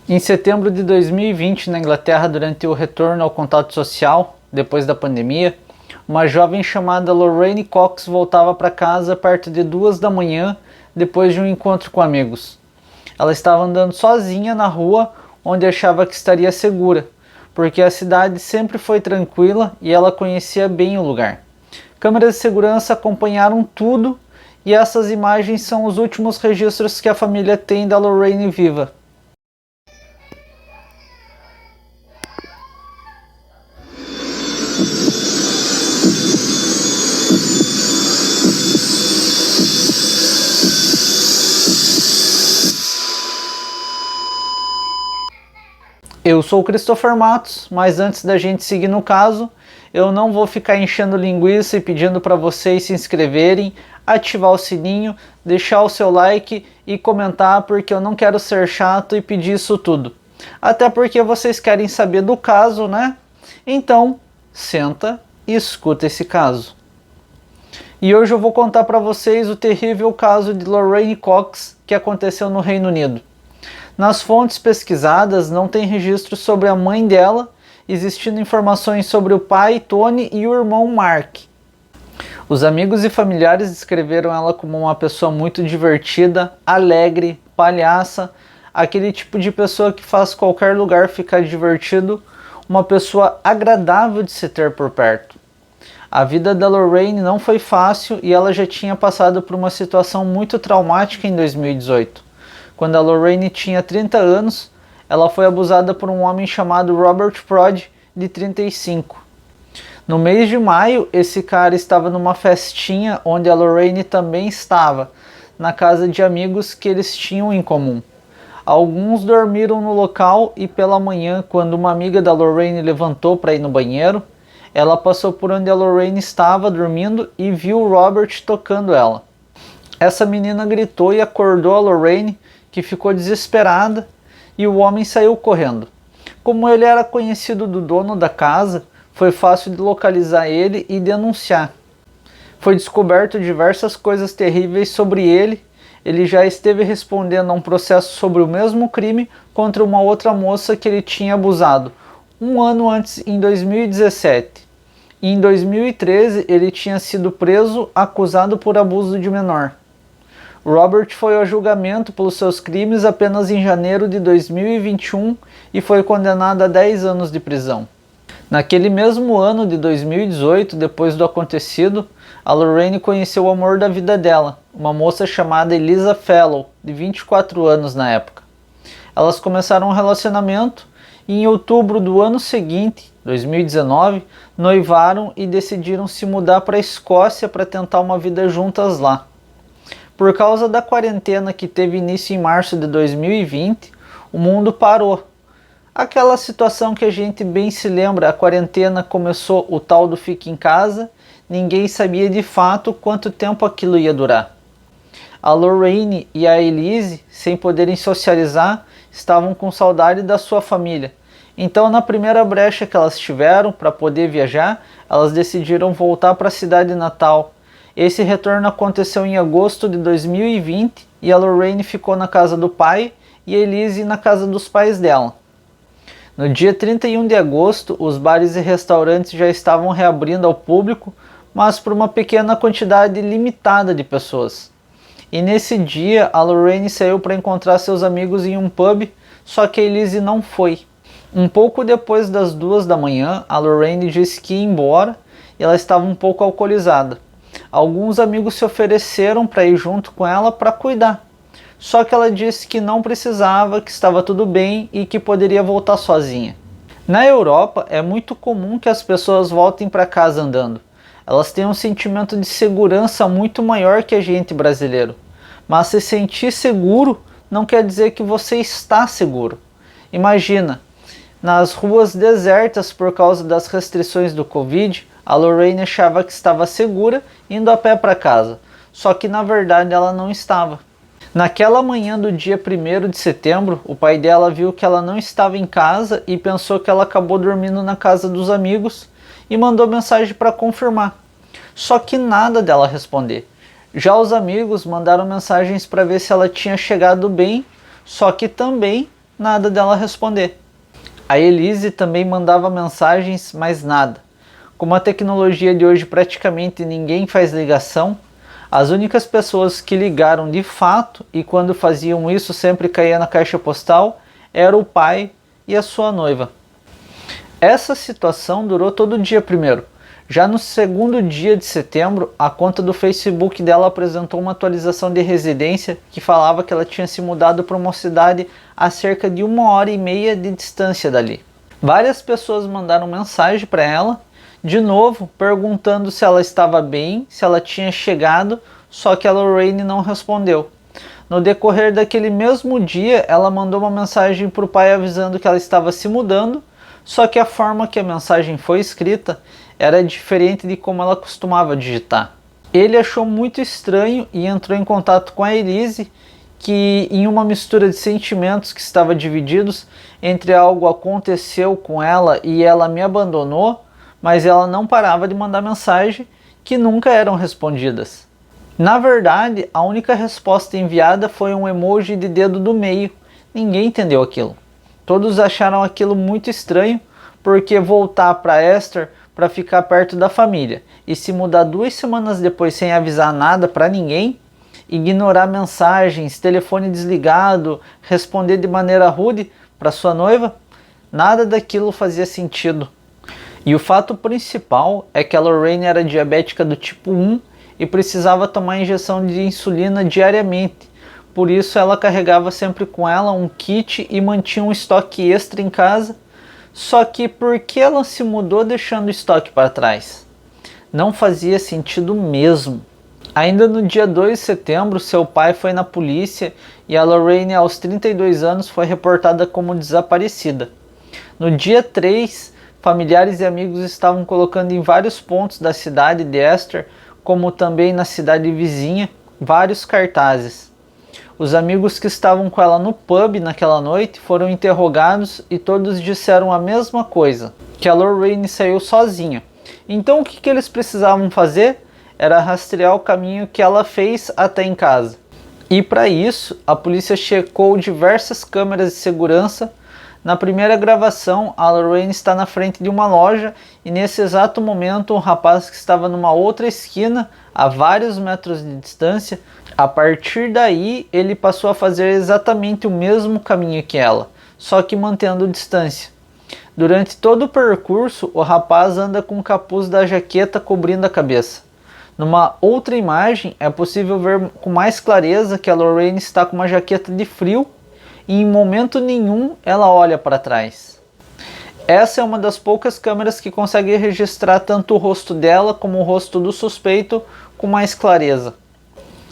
Em setembro de 2020, na Inglaterra, durante o retorno ao contato social, depois da pandemia, uma jovem chamada Lorraine Cox voltava para casa perto de 2 da manhã, depois de um encontro com amigos. Ela estava andando sozinha na rua, onde achava que estaria segura, porque a cidade sempre foi tranquila e ela conhecia bem o lugar. Câmeras de segurança acompanharam tudo e essas imagens são os últimos registros que a família tem da Lorraine viva. Eu sou o Christopher Matos, mas antes da gente seguir no caso, eu não vou ficar enchendo linguiça e pedindo para vocês se inscreverem, ativar o sininho, deixar o seu like e comentar, porque eu não quero ser chato e pedir isso tudo. Até porque vocês querem saber do caso, né? Então, senta e escuta esse caso. E hoje eu vou contar para vocês o terrível caso de Lorraine Cox que aconteceu no Reino Unido. Nas fontes pesquisadas não tem registro sobre a mãe dela, existindo informações sobre o pai, Tony, e o irmão Mark. Os amigos e familiares descreveram ela como uma pessoa muito divertida, alegre, palhaça, aquele tipo de pessoa que faz qualquer lugar ficar divertido, uma pessoa agradável de se ter por perto. A vida da Lorraine não foi fácil e ela já tinha passado por uma situação muito traumática em 2018. Quando a Lorraine tinha 30 anos, ela foi abusada por um homem chamado Robert Prod, de 35. No mês de maio, esse cara estava numa festinha onde a Lorraine também estava, na casa de amigos que eles tinham em comum. Alguns dormiram no local e pela manhã, quando uma amiga da Lorraine levantou para ir no banheiro, ela passou por onde a Lorraine estava dormindo e viu o Robert tocando ela. Essa menina gritou e acordou a Lorraine, que ficou desesperada, e o homem saiu correndo. Como ele era conhecido do dono da casa, foi fácil de localizar ele e denunciar. Foi descoberto diversas coisas terríveis sobre ele. Ele já esteve respondendo a um processo sobre o mesmo crime contra uma outra moça que ele tinha abusado, um ano antes, em 2017. E em 2013 ele tinha sido preso, acusado por abuso de menor. Robert foi ao julgamento pelos seus crimes apenas em janeiro de 2021 e foi condenado a 10 anos de prisão. Naquele mesmo ano de 2018, depois do acontecido, a Lorraine conheceu o amor da vida dela, uma moça chamada Elisa Fellow, de 24 anos na época. Elas começaram um relacionamento e em outubro do ano seguinte, 2019, noivaram e decidiram se mudar para a Escócia para tentar uma vida juntas lá. Por causa da quarentena que teve início em março de 2020, o mundo parou. Aquela situação que a gente bem se lembra, a quarentena começou, o tal do fica em casa, ninguém sabia de fato quanto tempo aquilo ia durar. A Lorraine e a Elise, sem poderem socializar, estavam com saudade da sua família. Então, na primeira brecha que elas tiveram para poder viajar, elas decidiram voltar para a cidade natal. Esse retorno aconteceu em agosto de 2020 e a Lorraine ficou na casa do pai e a Elise na casa dos pais dela. No dia 31 de agosto, os bares e restaurantes já estavam reabrindo ao público, mas por uma pequena quantidade limitada de pessoas. E nesse dia, a Lorraine saiu para encontrar seus amigos em um pub, só que a Elise não foi. Um pouco depois das 2 da manhã, a Lorraine disse que ia embora e ela estava um pouco alcoolizada. Alguns amigos se ofereceram para ir junto com ela para cuidar. Só que ela disse que não precisava, que estava tudo bem e que poderia voltar sozinha. Na Europa é muito comum que as pessoas voltem para casa andando. Elas têm um sentimento de segurança muito maior que a gente brasileiro. Mas se sentir seguro não quer dizer que você está seguro. Imagina, nas ruas desertas por causa das restrições do Covid, a Lorraine achava que estava segura indo a pé para casa, só que na verdade ela não estava. Naquela manhã do dia 1º de setembro, o pai dela viu que ela não estava em casa e pensou que ela acabou dormindo na casa dos amigos e mandou mensagem para confirmar. Só que nada dela responder. Já os amigos mandaram mensagens para ver se ela tinha chegado bem, só que também nada dela responder. A Elise também mandava mensagens, mas nada. Como a tecnologia de hoje praticamente ninguém faz ligação, as únicas pessoas que ligaram de fato, e quando faziam isso sempre caía na caixa postal, era o pai e a sua noiva. Essa situação durou todo o dia primeiro. Já no segundo dia de setembro, a conta do Facebook dela apresentou uma atualização de residência que falava que ela tinha se mudado para uma cidade a cerca de 1h30 de distância dali. Várias pessoas mandaram mensagem para ela, de novo perguntando se ela estava bem, se ela tinha chegado, só que a Lorraine não respondeu. No decorrer daquele mesmo dia, ela mandou uma mensagem para o pai avisando que ela estava se mudando, só que a forma que a mensagem foi escrita era diferente de como ela costumava digitar. Ele achou muito estranho e entrou em contato com a Elise, que em uma mistura de sentimentos que estava divididos entre algo aconteceu com ela e ela me abandonou, mas ela não parava de mandar mensagem que nunca eram respondidas. Na verdade, a única resposta enviada foi um emoji de dedo do meio. Ninguém entendeu aquilo. Todos acharam aquilo muito estranho, porque voltar para Esther para ficar perto da família e se mudar 2 semanas depois sem avisar nada para ninguém, ignorar mensagens, telefone desligado, responder de maneira rude para sua noiva, nada daquilo fazia sentido. E o fato principal é que a Lorraine era diabética do tipo 1 e precisava tomar injeção de insulina diariamente. Por isso ela carregava sempre com ela um kit e mantinha um estoque extra em casa. Só que por que ela se mudou deixando o estoque para trás? Não fazia sentido mesmo. Ainda no dia 2 de setembro, seu pai foi na polícia e a Lorraine, aos 32 anos, foi reportada como desaparecida. No dia 3, familiares e amigos estavam colocando em vários pontos da cidade de Esther, como também na cidade vizinha, vários cartazes. Os amigos que estavam com ela no pub naquela noite foram interrogados e todos disseram a mesma coisa, que a Lorraine saiu sozinha. Então o que eles precisavam fazer? Era rastrear o caminho que ela fez até em casa. E para isso, a polícia checou diversas câmeras de segurança. Na primeira gravação, a Lorraine está na frente de uma loja e nesse exato momento um rapaz que estava numa outra esquina, a vários metros de distância, a partir daí ele passou a fazer exatamente o mesmo caminho que ela, só que mantendo distância. Durante todo o percurso, o rapaz anda com o capuz da jaqueta cobrindo a cabeça. Numa outra imagem, é possível ver com mais clareza que a Lorraine está com uma jaqueta de frio e em momento nenhum ela olha para trás. Essa é uma das poucas câmeras que consegue registrar tanto o rosto dela como o rosto do suspeito com mais clareza.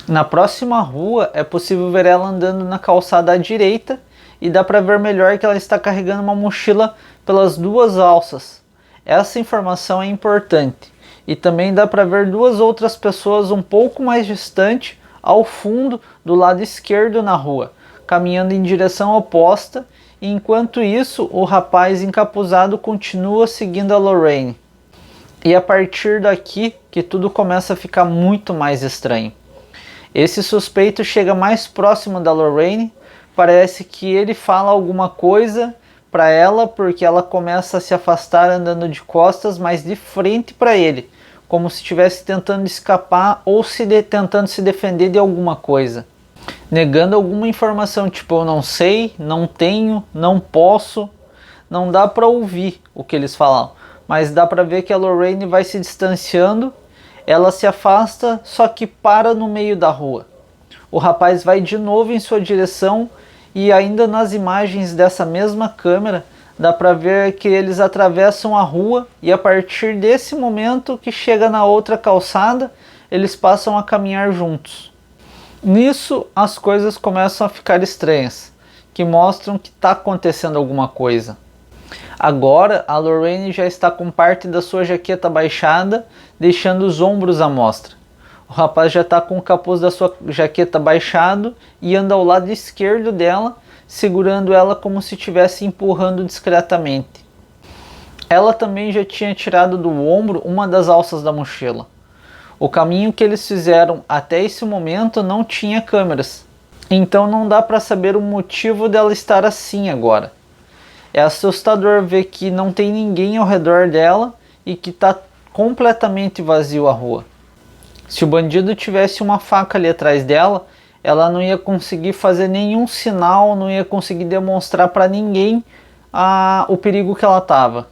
Na próxima rua é possível ver ela andando na calçada à direita e dá para ver melhor que ela está carregando uma mochila pelas 2 alças. Essa informação é importante. E também dá para ver 2 outras pessoas um pouco mais distante, ao fundo, do lado esquerdo na rua, caminhando em direção oposta, e enquanto isso o rapaz encapuzado continua seguindo a Lorraine. E a partir daqui que tudo começa a ficar muito mais estranho. Esse suspeito chega mais próximo da Lorraine, parece que ele fala alguma coisa para ela porque ela começa a se afastar andando de costas, mas de frente para ele, como se estivesse tentando escapar ou tentando se defender de alguma coisa. Negando alguma informação, tipo eu não sei, não tenho, não posso. Não dá para ouvir o que eles falam, mas dá para ver que a Lorraine vai se distanciando, ela se afasta, só que para no meio da rua. O rapaz vai de novo em sua direção e ainda nas imagens dessa mesma câmera dá para ver que eles atravessam a rua e a partir desse momento que chega na outra calçada, eles passam a caminhar juntos. Nisso as coisas começam a ficar estranhas, que mostram que está acontecendo alguma coisa. Agora a Lorraine já está com parte da sua jaqueta baixada, deixando os ombros à mostra. O rapaz já está com o capuz da sua jaqueta baixado e anda ao lado esquerdo dela, segurando ela como se estivesse empurrando discretamente. Ela também já tinha tirado do ombro uma das alças da mochila. O caminho que eles fizeram até esse momento não tinha câmeras. Então não dá para saber o motivo dela estar assim agora. É assustador ver que não tem ninguém ao redor dela e que está completamente vazio a rua. Se o bandido tivesse uma faca ali atrás dela, ela não ia conseguir fazer nenhum sinal, não ia conseguir demonstrar para ninguém o perigo que ela estava.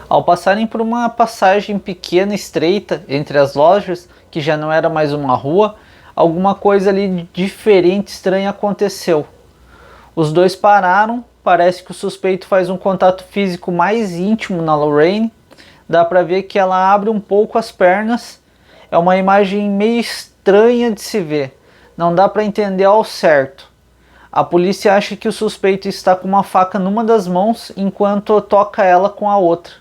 Ao passarem por uma passagem pequena e estreita entre as lojas, que já não era mais uma rua, alguma coisa ali diferente, estranha aconteceu. Os dois pararam, parece que o suspeito faz um contato físico mais íntimo na Lorraine, dá para ver que ela abre um pouco as pernas, é uma imagem meio estranha de se ver, não dá para entender ao certo. A polícia acha que o suspeito está com uma faca numa das mãos enquanto toca ela com a outra.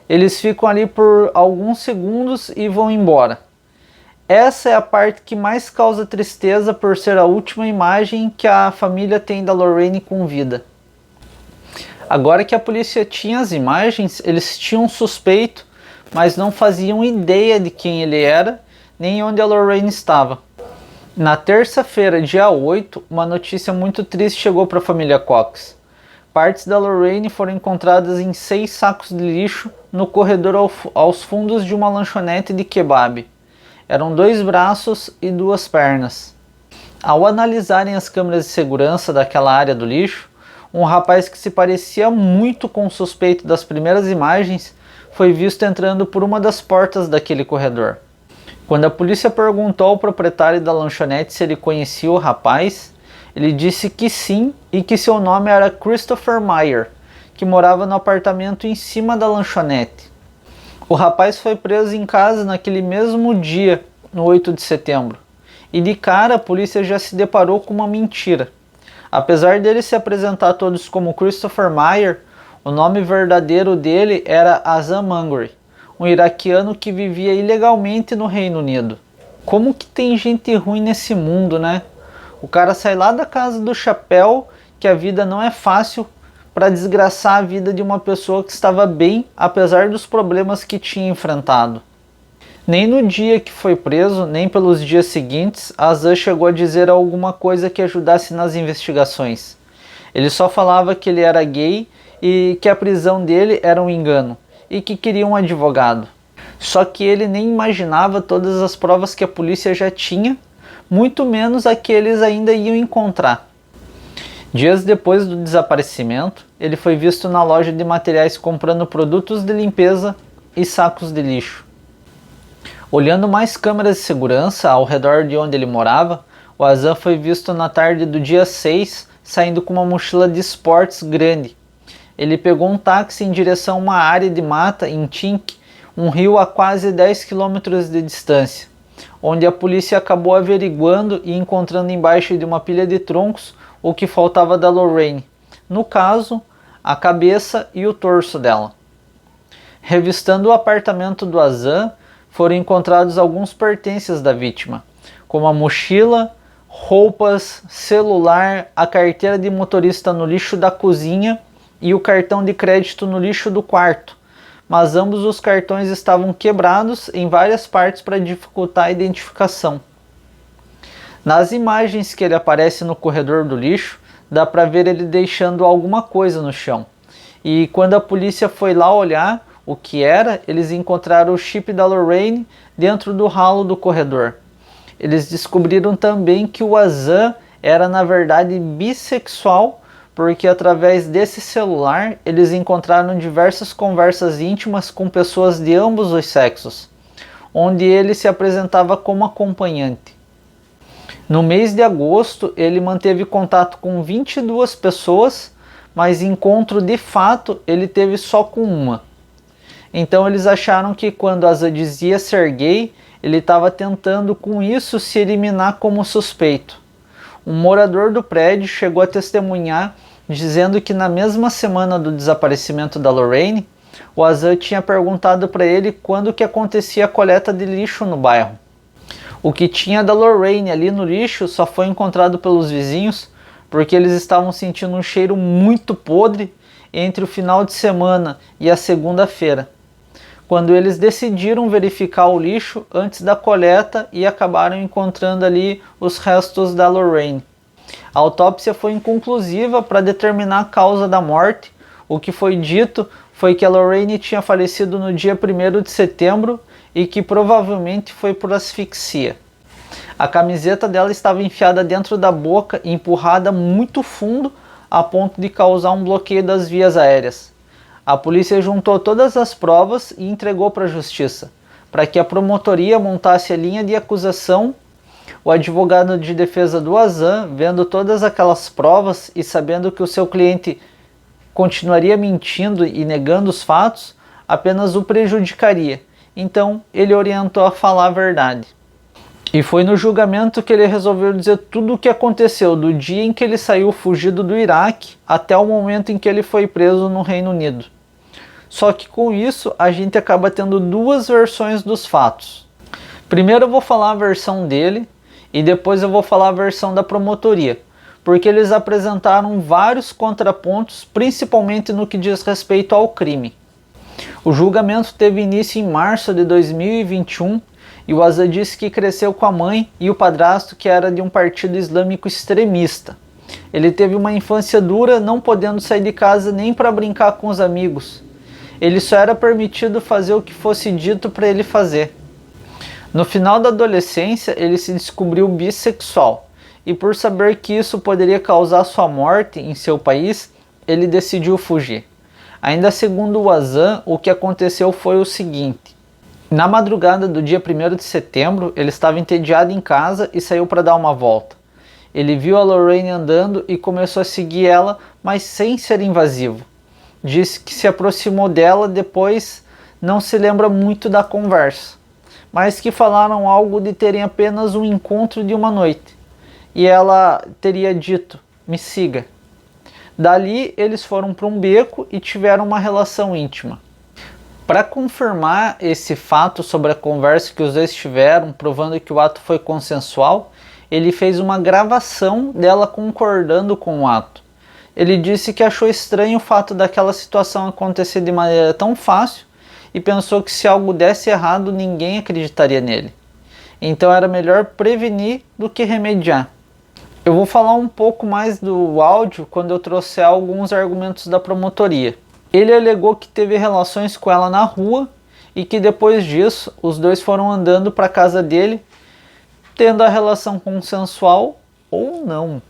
Eles ficam ali por alguns segundos e vão embora. Essa é a parte que mais causa tristeza por ser a última imagem que a família tem da Lorraine com vida. Agora que a polícia tinha as imagens, eles tinham um suspeito, mas não faziam ideia de quem ele era, nem onde a Lorraine estava. Na terça-feira, dia 8, uma notícia muito triste chegou para a família Cox. Partes da Lorraine foram encontradas em 6 sacos de lixo no corredor aos fundos de uma lanchonete de kebab. Eram 2 braços e 2 pernas. Ao analisarem as câmeras de segurança daquela área do lixo, um rapaz que se parecia muito com o suspeito das primeiras imagens foi visto entrando por uma das portas daquele corredor. Quando a polícia perguntou ao proprietário da lanchonete se ele conhecia o rapaz, ele disse que sim e que seu nome era Christopher Meyer, que morava no apartamento em cima da lanchonete. O rapaz foi preso em casa naquele mesmo dia, no 8 de setembro. E de cara a polícia já se deparou com uma mentira. Apesar dele se apresentar a todos como Christopher Meyer, o nome verdadeiro dele era Azam Mangri, um iraquiano que vivia ilegalmente no Reino Unido. Como que tem gente ruim nesse mundo, né? O cara sai lá da casa do chapéu, que a vida não é fácil, para desgraçar a vida de uma pessoa que estava bem, apesar dos problemas que tinha enfrentado. Nem no dia que foi preso, nem pelos dias seguintes, Azam chegou a dizer alguma coisa que ajudasse nas investigações. Ele só falava que ele era gay e que a prisão dele era um engano, e que queria um advogado. Só que ele nem imaginava todas as provas que a polícia já tinha, muito menos a que eles ainda iam encontrar. Dias depois do desaparecimento, ele foi visto na loja de materiais comprando produtos de limpeza e sacos de lixo. Olhando mais câmeras de segurança ao redor de onde ele morava, o Azam foi visto na tarde do dia 6 saindo com uma mochila de esportes grande. Ele pegou um táxi em direção a uma área de mata em Tink, um rio a quase 10 km de distância, onde a polícia acabou averiguando e encontrando embaixo de uma pilha de troncos o que faltava da Lorraine, no caso, a cabeça e o torso dela. Revistando o apartamento do Azam, foram encontrados alguns pertences da vítima, como a mochila, roupas, celular, a carteira de motorista no lixo da cozinha e o cartão de crédito no lixo do quarto, mas ambos os cartões estavam quebrados em várias partes para dificultar a identificação. Nas imagens que ele aparece no corredor do lixo, dá para ver ele deixando alguma coisa no chão. E quando a polícia foi lá olhar o que era, eles encontraram o chip da Lorraine dentro do ralo do corredor. Eles descobriram também que o Azam era na verdade bissexual, porque através desse celular eles encontraram diversas conversas íntimas com pessoas de ambos os sexos, onde ele se apresentava como acompanhante. No mês de agosto, ele manteve contato com 22 pessoas, mas encontro de fato ele teve só com uma. Então eles acharam que quando Azam dizia ser gay, ele estava tentando com isso se eliminar como suspeito. Um morador do prédio chegou a testemunhar, dizendo que na mesma semana do desaparecimento da Lorraine, o Azam tinha perguntado para ele quando que acontecia a coleta de lixo no bairro. O que tinha da Lorraine ali no lixo só foi encontrado pelos vizinhos porque eles estavam sentindo um cheiro muito podre entre o final de semana e a segunda-feira. quando eles decidiram verificar o lixo antes da coleta e acabaram encontrando ali os restos da Lorraine. A autópsia foi inconclusiva para determinar a causa da morte. O que foi dito foi que a Lorraine tinha falecido no dia 1º de setembro e que provavelmente foi por asfixia. A camiseta dela estava enfiada dentro da boca e empurrada muito fundo a ponto de causar um bloqueio das vias aéreas. A polícia juntou todas as provas e entregou para a justiça, para que a promotoria montasse a linha de acusação. O advogado de defesa do Azan, vendo todas aquelas provas e sabendo que o seu cliente continuaria mentindo e negando os fatos, apenas o prejudicaria. Então, ele orientou a falar a verdade. E foi no julgamento que ele resolveu dizer tudo o que aconteceu, do dia em que ele saiu fugido do Iraque até o momento em que ele foi preso no Reino Unido. Só que com isso, a gente acaba tendo duas versões dos fatos. Primeiro eu vou falar a versão dele, e depois eu vou falar a versão da promotoria, porque eles apresentaram vários contrapontos, principalmente no que diz respeito ao crime. O julgamento teve início em março de 2021 e o Azan disse que cresceu com a mãe e o padrasto, que era de um partido islâmico extremista. Ele teve uma infância dura, não podendo sair de casa nem para brincar com os amigos. Ele só era permitido fazer o que fosse dito para ele fazer. No final da adolescência, ele se descobriu bissexual, e por saber que isso poderia causar sua morte em seu país, ele decidiu fugir. Ainda segundo o Azan, o que aconteceu foi o seguinte: na madrugada do dia 1º de setembro, ele estava entediado em casa e saiu para dar uma volta. Ele viu a Lorraine andando e começou a seguir ela, mas sem ser invasivo. Disse que se aproximou dela, depois não se lembra muito da conversa, mas que falaram algo de terem apenas um encontro de uma noite. E ela teria dito: me siga. Dali eles foram para um beco e tiveram uma relação íntima. Para confirmar esse fato sobre a conversa que os dois tiveram, provando que o ato foi consensual, ele fez uma gravação dela concordando com o ato. Ele disse que achou estranho o fato daquela situação acontecer de maneira tão fácil e pensou que se algo desse errado, ninguém acreditaria nele. Então era melhor prevenir do que remediar. Eu vou falar um pouco mais do áudio quando eu trouxer alguns argumentos da promotoria. Ele alegou que teve relações com ela na rua e que depois disso os dois foram andando para a casa dele, tendo a relação consensual ou não.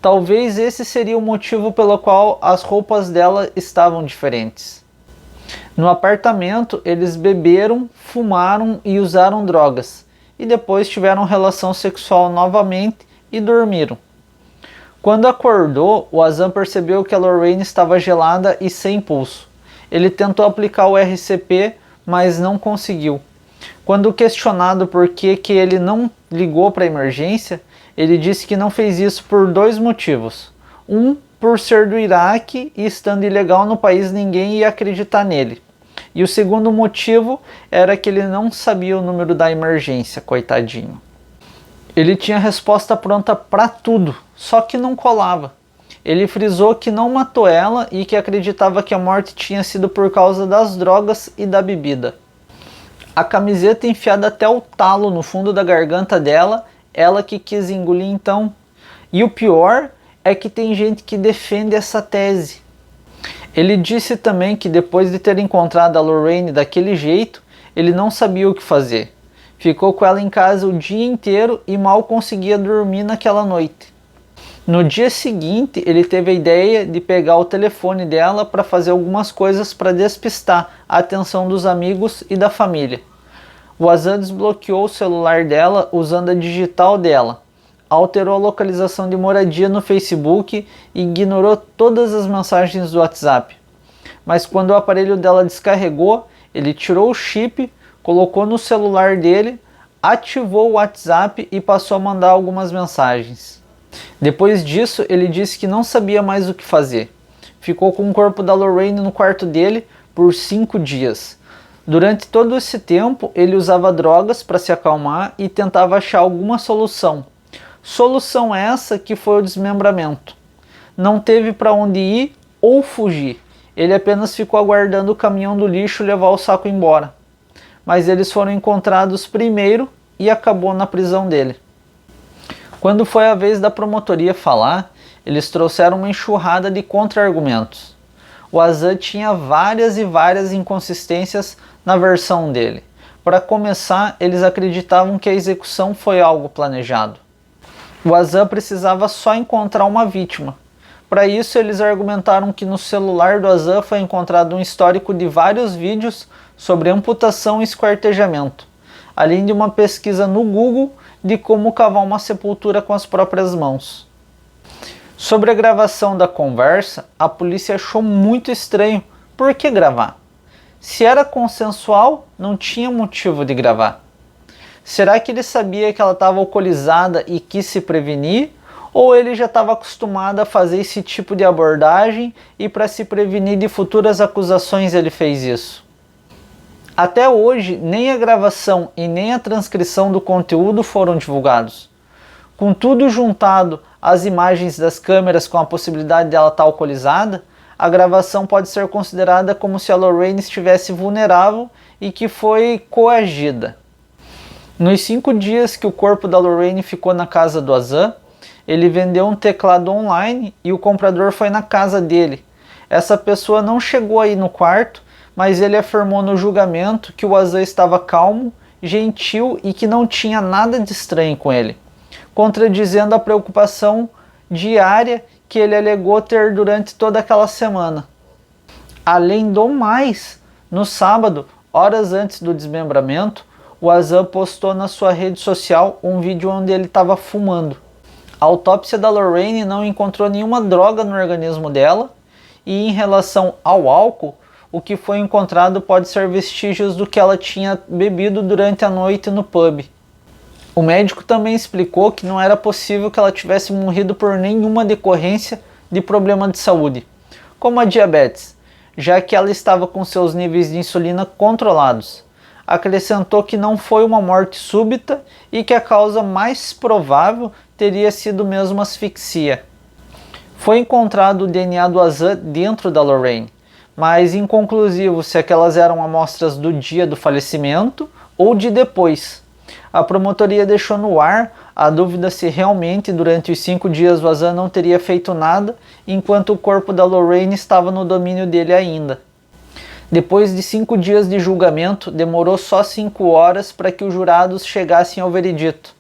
Talvez esse seria o motivo pelo qual as roupas dela estavam diferentes. No apartamento, eles beberam, fumaram e usaram drogas, e depois tiveram relação sexual novamente e dormiram. Quando acordou, o Azan percebeu que a Lorraine estava gelada e sem pulso. Ele tentou aplicar o RCP, mas não conseguiu. Quando questionado por que ele não ligou para a emergência, ele disse que não fez isso por dois motivos. Um, por ser do Iraque e estando ilegal no país, ninguém ia acreditar nele. E o segundo motivo era que ele não sabia o número da emergência, coitadinho. Ele tinha a resposta pronta para tudo, só que não colava. Ele frisou que não matou ela e que acreditava que a morte tinha sido por causa das drogas e da bebida. A camiseta enfiada até o talo no fundo da garganta dela, ela que quis engolir então. E o pior é que tem gente que defende essa tese. Ele disse também que depois de ter encontrado a Lorraine daquele jeito, ele não sabia o que fazer. Ficou com ela em casa o dia inteiro e mal conseguia dormir naquela noite. No dia seguinte, ele teve a ideia de pegar o telefone dela para fazer algumas coisas para despistar a atenção dos amigos e da família. O Azan desbloqueou o celular dela usando a digital dela, alterou a localização de moradia no Facebook e ignorou todas as mensagens do WhatsApp. Mas quando o aparelho dela descarregou, ele tirou o chip, colocou no celular dele, ativou o WhatsApp e passou a mandar algumas mensagens. Depois disso, ele disse que não sabia mais o que fazer. Ficou com o corpo da Lorraine no quarto dele por 5 dias. Durante todo esse tempo, ele usava drogas para se acalmar e tentava achar alguma solução. Solução essa que foi o desmembramento. Não teve para onde ir ou fugir. Ele apenas ficou aguardando o caminhão do lixo levar o saco embora. Mas eles foram encontrados primeiro e acabou na prisão dele. Quando foi a vez da promotoria falar, eles trouxeram uma enxurrada de contra-argumentos. O Azan tinha várias e várias inconsistências na versão dele. Para começar, eles acreditavam que a execução foi algo planejado. O Azan precisava só encontrar uma vítima. Para isso, eles argumentaram que no celular do Azan foi encontrado um histórico de vários vídeos sobre amputação e esquartejamento, além de uma pesquisa no Google de como cavar uma sepultura com as próprias mãos. Sobre a gravação da conversa, a polícia achou muito estranho. Por que gravar? Se era consensual, não tinha motivo de gravar. Será que ele sabia que ela estava alcoolizada e quis se prevenir? Ou ele já estava acostumado a fazer esse tipo de abordagem e para se prevenir de futuras acusações ele fez isso? Até hoje, nem a gravação e nem a transcrição do conteúdo foram divulgados. Com tudo juntado, as imagens das câmeras com a possibilidade dela estar alcoolizada, a gravação pode ser considerada como se a Lorraine estivesse vulnerável e que foi coagida. Nos 5 dias que o corpo da Lorraine ficou na casa do Azan, ele vendeu um teclado online e o comprador foi na casa dele. Essa pessoa não chegou aí no quarto, mas ele afirmou no julgamento que o Azan estava calmo, gentil e que não tinha nada de estranho com ele, contradizendo a preocupação diária que ele alegou ter durante toda aquela semana. Além do mais, no sábado, horas antes do desmembramento, o Azan postou na sua rede social um vídeo onde ele estava fumando. A autópsia da Lorraine não encontrou nenhuma droga no organismo dela, e em relação ao álcool, o que foi encontrado pode ser vestígios do que ela tinha bebido durante a noite no pub. O médico também explicou que não era possível que ela tivesse morrido por nenhuma decorrência de problema de saúde, como a diabetes, já que ela estava com seus níveis de insulina controlados. Acrescentou que não foi uma morte súbita e que a causa mais provável teria sido mesmo asfixia. Foi encontrado o DNA do Azan dentro da Lorraine, mas inconclusivo se aquelas eram amostras do dia do falecimento ou de depois. A promotoria deixou no ar a dúvida se realmente durante os 5 dias o Azan não teria feito nada, enquanto o corpo da Lorraine estava no domínio dele ainda. Depois de 5 dias de julgamento, demorou só 5 horas para que os jurados chegassem ao veredito.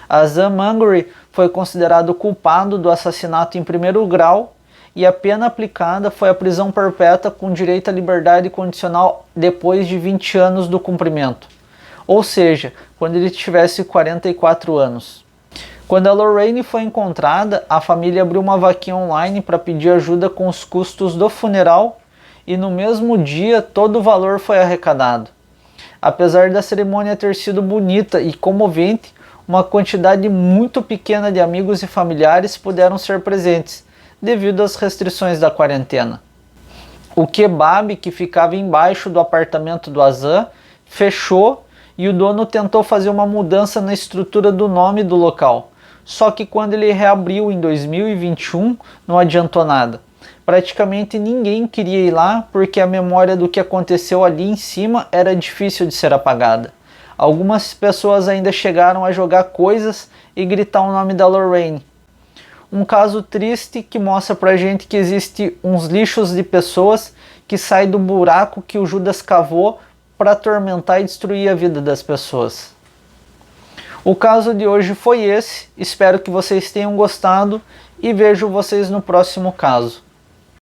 Azan Mangry foi considerado culpado do assassinato em primeiro grau e a pena aplicada foi a prisão perpétua com direito à liberdade condicional depois de 20 anos do cumprimento, ou seja, quando ele tivesse 44 anos. Quando a Lorraine foi encontrada, a família abriu uma vaquinha online para pedir ajuda com os custos do funeral e no mesmo dia todo o valor foi arrecadado. Apesar da cerimônia ter sido bonita e comovente, uma quantidade muito pequena de amigos e familiares puderam ser presentes, devido às restrições da quarentena. O kebab, que ficava embaixo do apartamento do Azan, fechou e o dono tentou fazer uma mudança na estrutura do nome do local. Só que quando ele reabriu em 2021, não adiantou nada. Praticamente ninguém queria ir lá porque a memória do que aconteceu ali em cima era difícil de ser apagada. Algumas pessoas ainda chegaram a jogar coisas e gritar o nome da Lorraine. Um caso triste que mostra pra gente que existe uns lixos de pessoas que saem do buraco que o Judas cavou para atormentar e destruir a vida das pessoas. O caso de hoje foi esse, espero que vocês tenham gostado e vejo vocês no próximo caso.